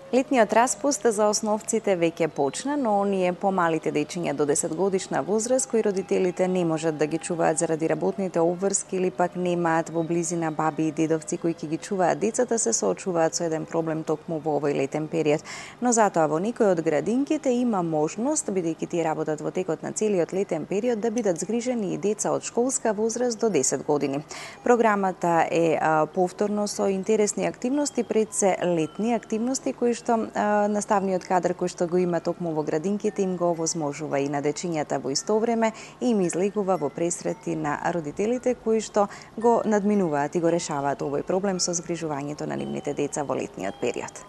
Летниот распуст за основците веќе почна, но оние помалите дечиња до 10 годишна возраст кои родителите не можат да ги чуваат заради работните обврски или пак немаат во близина баби и дедовци кои ќе ги чуваат децата, се соочуваат со еден проблем токму во овој летен период. Но затоа во некои од градинките има можност, бидејќи тие работат во текот на целиот летен период, да бидат згрижени и деца од школска возраст до 10 години. Програмата е повторно со интересни активности, пред се летни активности кои што наставниот кадар кој што го има токму во градинките им го овозможува и на дечињата во исто време и им излегува во пресрети на родителите кои што го надминуваат и го решаваат овој проблем со згрижувањето на нивните деца во летниот период.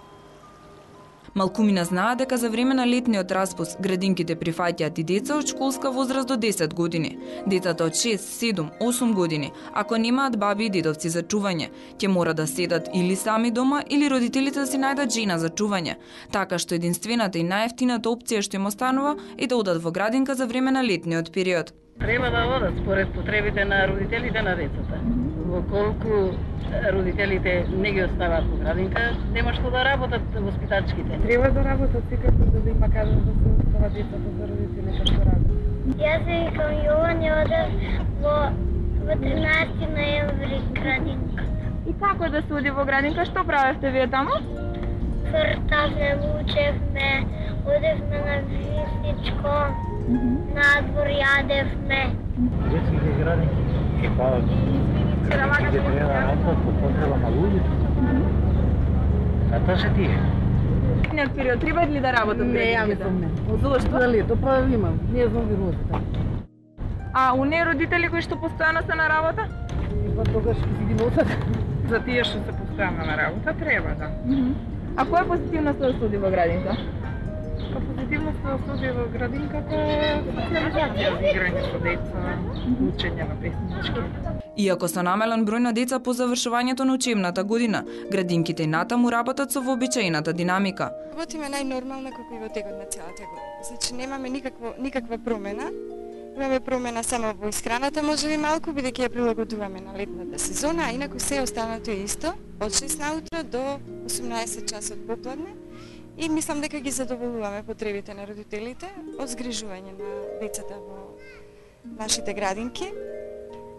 Малкумина знаат дека за време на летниот распуст градинките прифаќаат и деца од школска возраст до 10 години. Децата од 6, 7, 8 години, ако немаат баби и дедовци за чување, ќе мора да седат или сами дома или родителите да си најдат жена за чување. Така што единствената и најевтината опција што им останува е да одат во градинка за време на летниот период. Треба да одат според потребите на родителите на децата. Колку родителите не ги оставаат во градинка, нема што да работат воспитачките. Треба да работат секако за да има каде да се остават децата за родителите што работат. Јас се викам Јован и одев во 13 ноември градинка. И како да се оди во градинка? Што правевте вие таму? Цртавме, учевме, одевме на вистичко, надвор јадевме. Детските градинки и па где треба да работат по потреба на луѓето. А тоа се тие. Летниот период треба ли да работат Не, ја мислам не. Зошто? За лето па имам, не знам ви родите. А оние родители кои што постојано се на работа? И па тогаш ќе си ги носат. За тие што се постојано на работа треба да. А која е позитивноста да се оди во градинка? Па позитивноста да се оди во градинката е социализација, играње со деца, учење на песнички. Иако со намален број на деца по завршувањето на учебната година, градинките и натаму работат со вообичаената динамика. Работиме најнормално како и во текот на целата година. Значи немаме никаква промена. Имаме промена само во исхраната, можеби малку, бидејќи ја прилагодуваме на летната сезона, а инаку се останато е исто, од 6 наутро до 18 часот попладне. И мислам дека ги задоволуваме потребите на родителите од згрижување на децата во нашите градинки.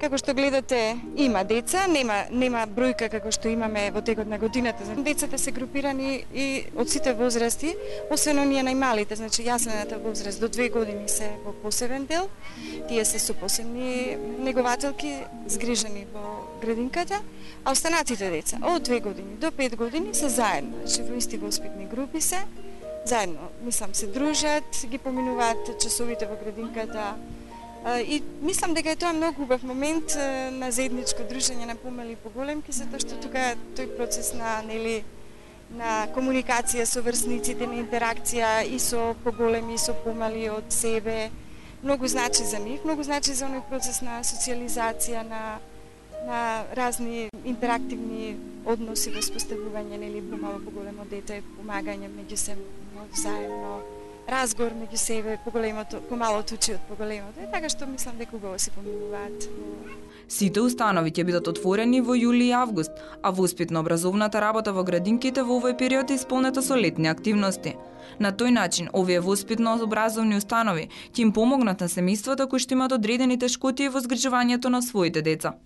Како што гледате, има деца, нема бројка како што имаме во текот на годината. Децата се групирани и од сите возрасти, освен оние најмалите, значи јаслената возраст до 2 години се во посебен дел. Тие се со посебни негователки згрижени во градинката, а останатите деца од 2 години до 5 години се заедно, значи во исти воспитни групи се, заедно, мислам, се дружат, ги поминуваат часовите во градинката. И мислам дека е тоа многу убав момент на заедничко дружење на помали и поголемки, затоа што тука тој процес на комуникација со врсниците, на интеракција и со поголеми и со помали од себе, многу значи за нив, многу значи за оној процес на социализација, на разни интерактивни односи во споставување, нели, помало поголемо дете, помагање меѓусебно, заедно, разговор меѓу себе, помалото учи од поголемото. Така што мислам дека убаво се поминуваат. Сите установи ќе бидат отворени во јули и август, а воспитно-образовната работа во градинките во овој период е исполнета со летни активности. На тој начин, овие воспитно-образовни установи ќе им помогнат на семејствата кои што имаат одредени тешкотии во згрижувањето на своите деца.